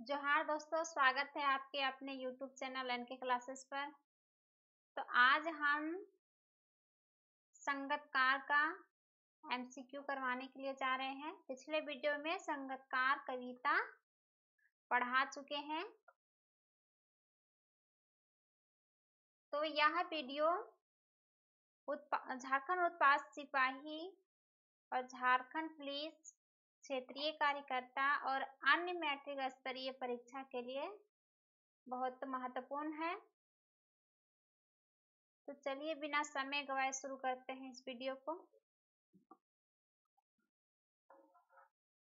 जोहार दोस्तों, स्वागत है आपके अपने YouTube चैनल एनके क्लासेस पर। तो आज हम संगतकार का MCQ करवाने के लिए जा रहे हैं। पिछले वीडियो में संगतकार कविता पढ़ा चुके हैं। तो यह वीडियो झारखंड उत्पाद सिपाही और झारखंड पुलिस क्षेत्रीय कार्यकर्ता और अन्य मैट्रिक स्तरीय परीक्षा के लिए बहुत महत्वपूर्ण है। तो चलिए बिना समय गवाए शुरू करते हैं इस वीडियो को।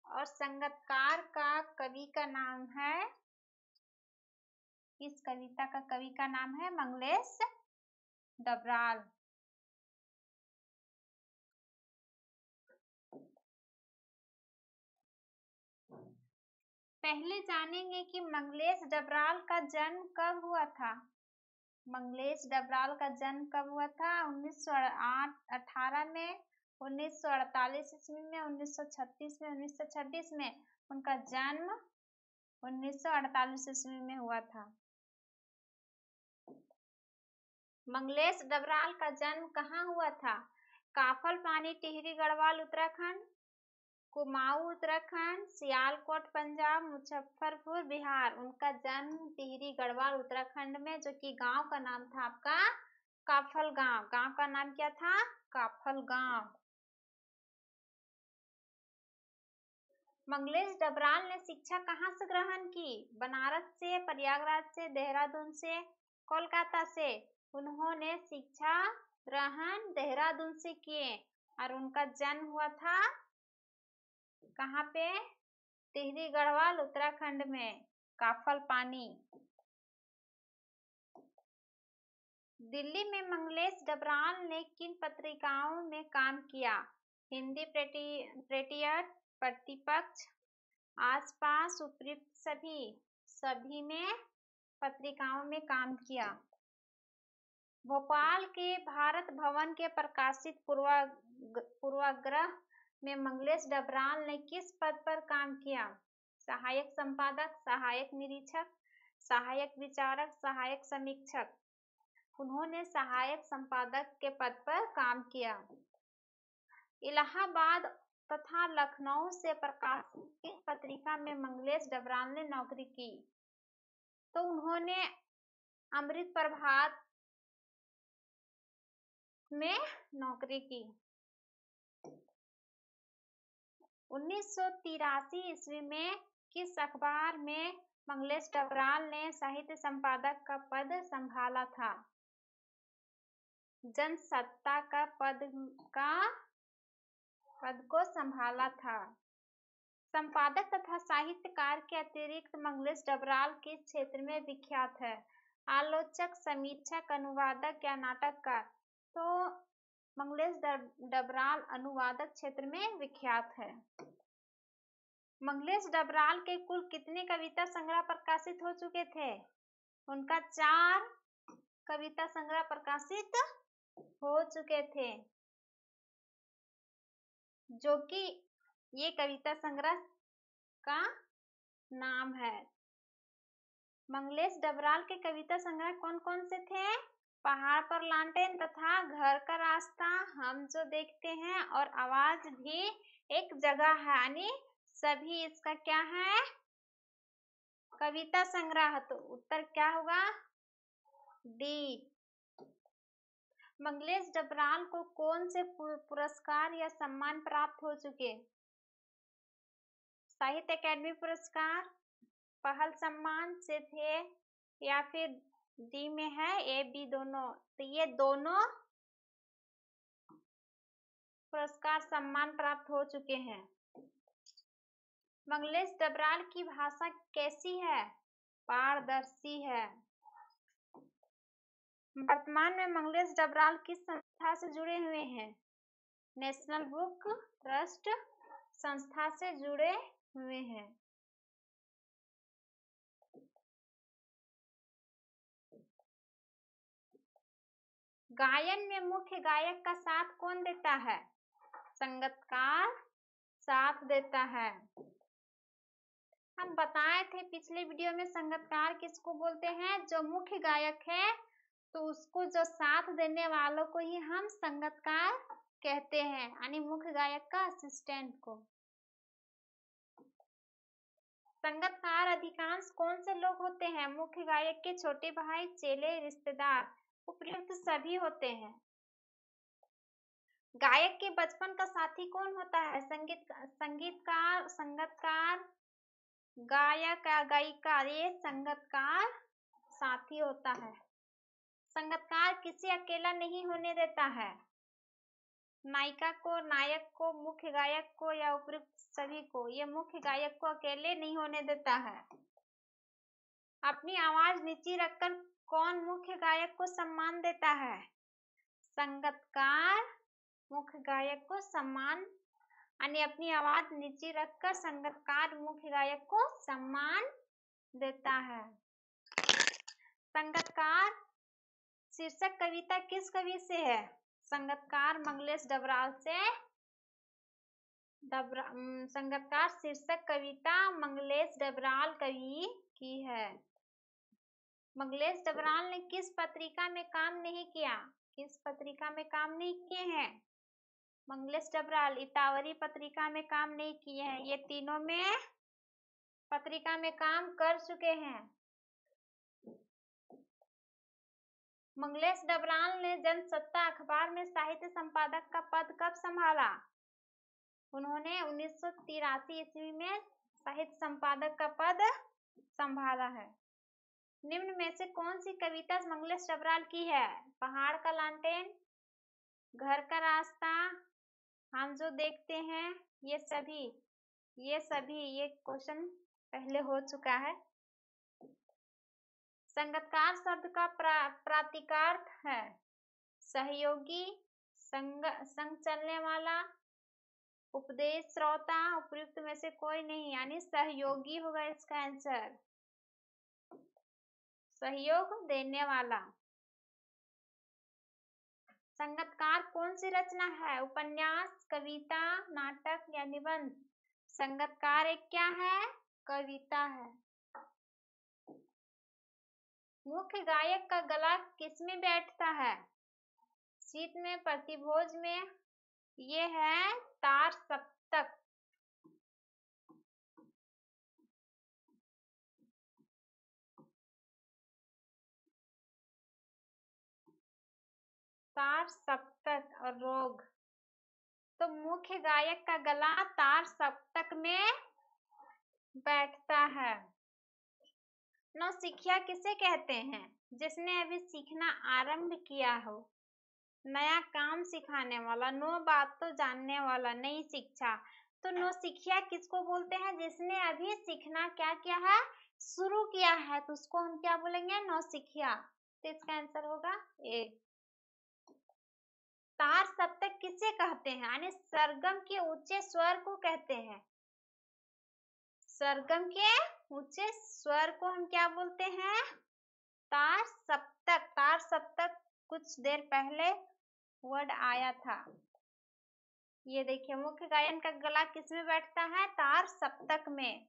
और संगतकार का कवि का नाम है, इस कविता का कवि का नाम है मंगलेश डबराल। पहले जानेंगे कि मंगलेश डबराल का जन्म कब हुआ था। मंगलेश डबराल का जन्म कब हुआ था? 1918 में, 1948 ईस्वी में, 1936 में, 1926 में। उनका जन्म 1948 ईस्वी में हुआ था। मंगलेश डबराल का जन्म कहाँ हुआ था? काफल पानी, टिहरी गढ़वाल उत्तराखंड, कुमाऊं उत्तराखंड, सियालकोट पंजाब, मुजफ्फरपुर बिहार। उनका जन्म टिहरी गढ़वाल उत्तराखंड में, जो कि गांव का नाम था आपका काफल गांव। गांव का नाम क्या था? काफल गांव। मंगलेश डबराल ने शिक्षा कहाँ से ग्रहण की? बनारस से, प्रयागराज से, देहरादून से, कोलकाता से। उन्होंने शिक्षा ग्रहण देहरादून से किए और उनका जन्म हुआ था कहाँ पे? टिहरी गढ़वाल उत्तराखंड में, काफल पानी। दिल्ली में मंगलेश डबराल ने किन पत्रिकाओं में काम किया? हिंदी पेट्रियट, प्रतिपक्ष, आसपास, उपयुक्त सभी में पत्रिकाओं में काम किया। भोपाल के भारत भवन के प्रकाशित पूर्वाग्रह में मंगलेश डबराल ने किस पद पर काम किया? सहायक संपादक, सहायक निरीक्षक, सहायक विचारक, सहायक समीक्षक। उन्होंने सहायक संपादक के पद पर काम किया। इलाहाबाद तथा लखनऊ से प्रकाशित किस पत्रिका में मंगलेश डबराल ने नौकरी की? तो उन्होंने अमृत प्रभात में नौकरी की। 1983 ईस्वी में किस अखबार में मंगलेश डबराल ने साहित्य संपादक का पद संभाला था? जनसत्ता का पद को संभाला था। संपादक तथा साहित्यकार के अतिरिक्त मंगलेश डबराल किस क्षेत्र में विख्यात है? आलोचक, समीक्षक, अनुवादक या नाटककार। तो मंगलेश डबराल अनुवादक क्षेत्र में विख्यात है। मंगलेश डबराल के कुल कितने कविता संग्रह प्रकाशित हो चुके थे? उनका 4 कविता संग्रह प्रकाशित हो चुके थे, जो कि ये कविता संग्रह का नाम है। मंगलेश डबराल के कविता संग्रह कौन कौन से थे? पहाड़ पर लालटेन तथा घर का रास्ता, हम जो देखते हैं और आवाज भी एक जगह है, यानी सभी इसका क्या है? कविता संग्रह। तो उत्तर क्या होगा? डी। मंगलेश डबराल को कौन से पुरस्कार या सम्मान प्राप्त हो चुके? साहित्य अकादमी पुरस्कार, पहल सम्मान से थे, या फिर डी में है ए बी दोनों? तो ये दोनों पुरस्कार सम्मान प्राप्त हो चुके हैं। मंगलेश डबराल की भाषा कैसी है? पारदर्शी है। वर्तमान में मंगलेश डबराल किस संस्था से जुड़े हुए हैं? नेशनल बुक ट्रस्ट संस्था से जुड़े हुए हैं। गायन में मुख्य गायक का साथ कौन देता है? संगतकार साथ देता है। हम बताए थे पिछले वीडियो में संगीतकार किसको बोलते हैं, जो मुख्य गायक है तो उसको जो साथ देने वालों को ही हम संगीतकार कहते हैं, यानी मुख्य गायक का असिस्टेंट को। संगीतकार अधिकांश कौन से लोग होते हैं, मुख्य गायक के छोटे भाई, चेले, रिश्तेदार, उपयुक्त सभी होते हैं। गायक के बचपन का साथी कौन होता है, संगीतकार, गायक या गायिका, ये संगीतकार साथी होता है। संगीतकार किसे अकेला नहीं होने देता है, नायिका को, नायक को, मुख्य गायक को या उपयुक्त सभी को। ये मुख्य गायक को अकेले नहीं होने देता है। अपनी आवाज नीची रखकर कौन मुख्य गायक को सम्मान देता है, संगीतकार मुख्य गायक को सम्मान, यानी अपनी आवाज नीची रखकर संगीतकार मुख्य गायक को सम्मान देता है। संगीतकार शीर्षक कविता किस कवि से है, संगीतकार मंगलेश डबराल से। संगीतकार शीर्षक कविता मंगलेश डबराल कवि की है। मंगलेश डबराल ने किस पत्रिका में काम नहीं किया, किस पत्रिका में काम नहीं किए हैं, मंगलेश डबराल इतावरी पत्रिका में काम नहीं किए हैं, ये तीनों में पत्रिका में काम कर चुके हैं। मंगलेश डबराल ने जनसत्ता अखबार में साहित्य संपादक का पद कब संभाला, उन्होंने 1983 ईस्वी में साहित्य संपादक का पद संभाला है। निम्न में से कौन सी कविता मंगलेश डबराल की है, पहाड़ का लालटेन, घर का रास्ता, हम जो देखते हैं, ये सभी ये क्वेश्चन पहले हो चुका है। संगीतकार शब्द का प्रतीकार्थ है सहयोगी, संग चलने वाला, उपदेश श्रोता, उपयुक्त में से कोई नहीं, यानी सहयोगी होगा इसका आंसर, सहयोग देने वाला। संगीतकार कौन सी रचना है, उपन्यास, कविता, नाटक या निबंध। संगीतकार एक क्या है, कविता है। मुख्य गायक का गला किसमें बैठता है, शीत में, प्रतिभोज में, ये है तार सप्तक। तार सप्तक और रोग, तो मुख्य गायक का गला तार सप्तक में बैठता है। नौसिखिया किसे कहते हैं, जिसने अभी सीखना आरंभ किया हो, नया काम सिखाने वाला, नो बात तो जानने वाला, नई शिक्षा। तो नौसिखिया किसको बोलते हैं, जिसने अभी सीखना क्या किया है, शुरू किया है, तो उसको हम क्या बोलेंगे, नौसिखिया। तो इसका आंसर होगा ए। तार सप्तक किसे कहते हैं, यानी सरगम के ऊंचे स्वर को कहते हैं। सरगम के ऊंचे स्वर को हम क्या बोलते हैं, तार सप्तक। तार सप्तक कुछ देर पहले वर्ड आया था, ये देखिए। मुख्य गायन का गला किसमें बैठता है, तार सप्तक में।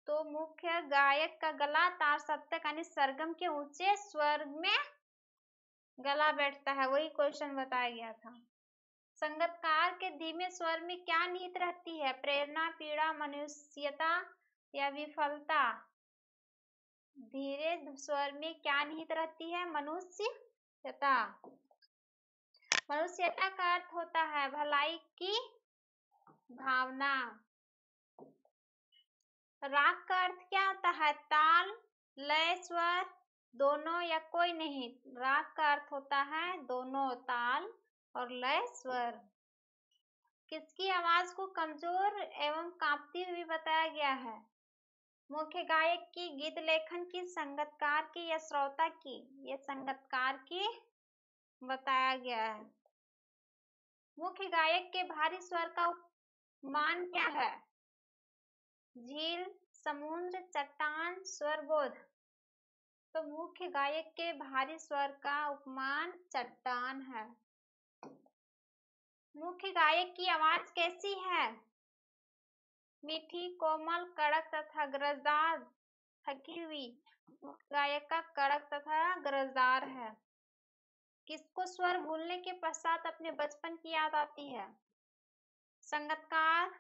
तो मुख्य गायक का गला तार सप्तक यानी सरगम के ऊंचे स्वर में गला बैठता है, वही क्वेश्चन बताया गया था। संगीतकार के धीमे स्वर में क्या निहित रहती है, प्रेरणा, पीड़ा, मनुष्यता या विफलता। धीरे स्वर में क्या निहित रहती है, मनुष्यता। मनुष्यता का अर्थ होता है भलाई की भावना। राग का अर्थ क्या होता है, ताल, लय, स्वर, दोनों या कोई नहीं। राग का अर्थ होता है दोनों, ताल और लय, स्वर। किसकी आवाज को कमजोर एवं कांपती हुई बताया गया है, मुख्य गायक की, गीत लेखन की, संगीतकार की या श्रोता की। ये संगीतकार की बताया गया है। मुख्य गायक के भारी स्वर का उपमान क्या है, झील, समुद्र, चट्टान, स्वरबोध। तो मुख्य गायक के भारी स्वर का उपमान चट्टान है। मुख्य गायक की आवाज कैसी है, मीठी, कोमल, कड़क तथा गरजदार। थकी हुई गायिका कड़क तथा गरजदार है। किसको स्वर भूलने के पश्चात अपने बचपन की याद आती है? संगीतकार,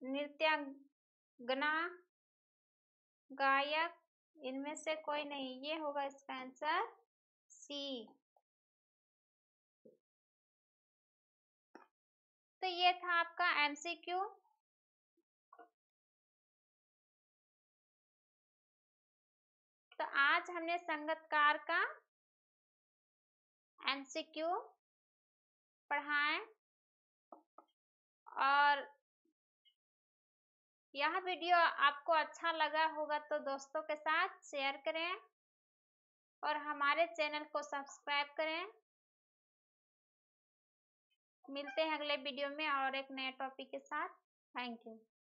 नृत्यांगना, गायक, इनमें से कोई नहीं। ये होगा इसका आंसर सी। तो ये था आपका एमसीक्यू। तो आज हमने संगीतकार का एमसीक्यू पढ़ाए और यह वीडियो आपको अच्छा लगा होगा तो दोस्तों के साथ शेयर करें और हमारे चैनल को सब्सक्राइब करें। मिलते हैं अगले वीडियो में और एक नए टॉपिक के साथ। Thank you.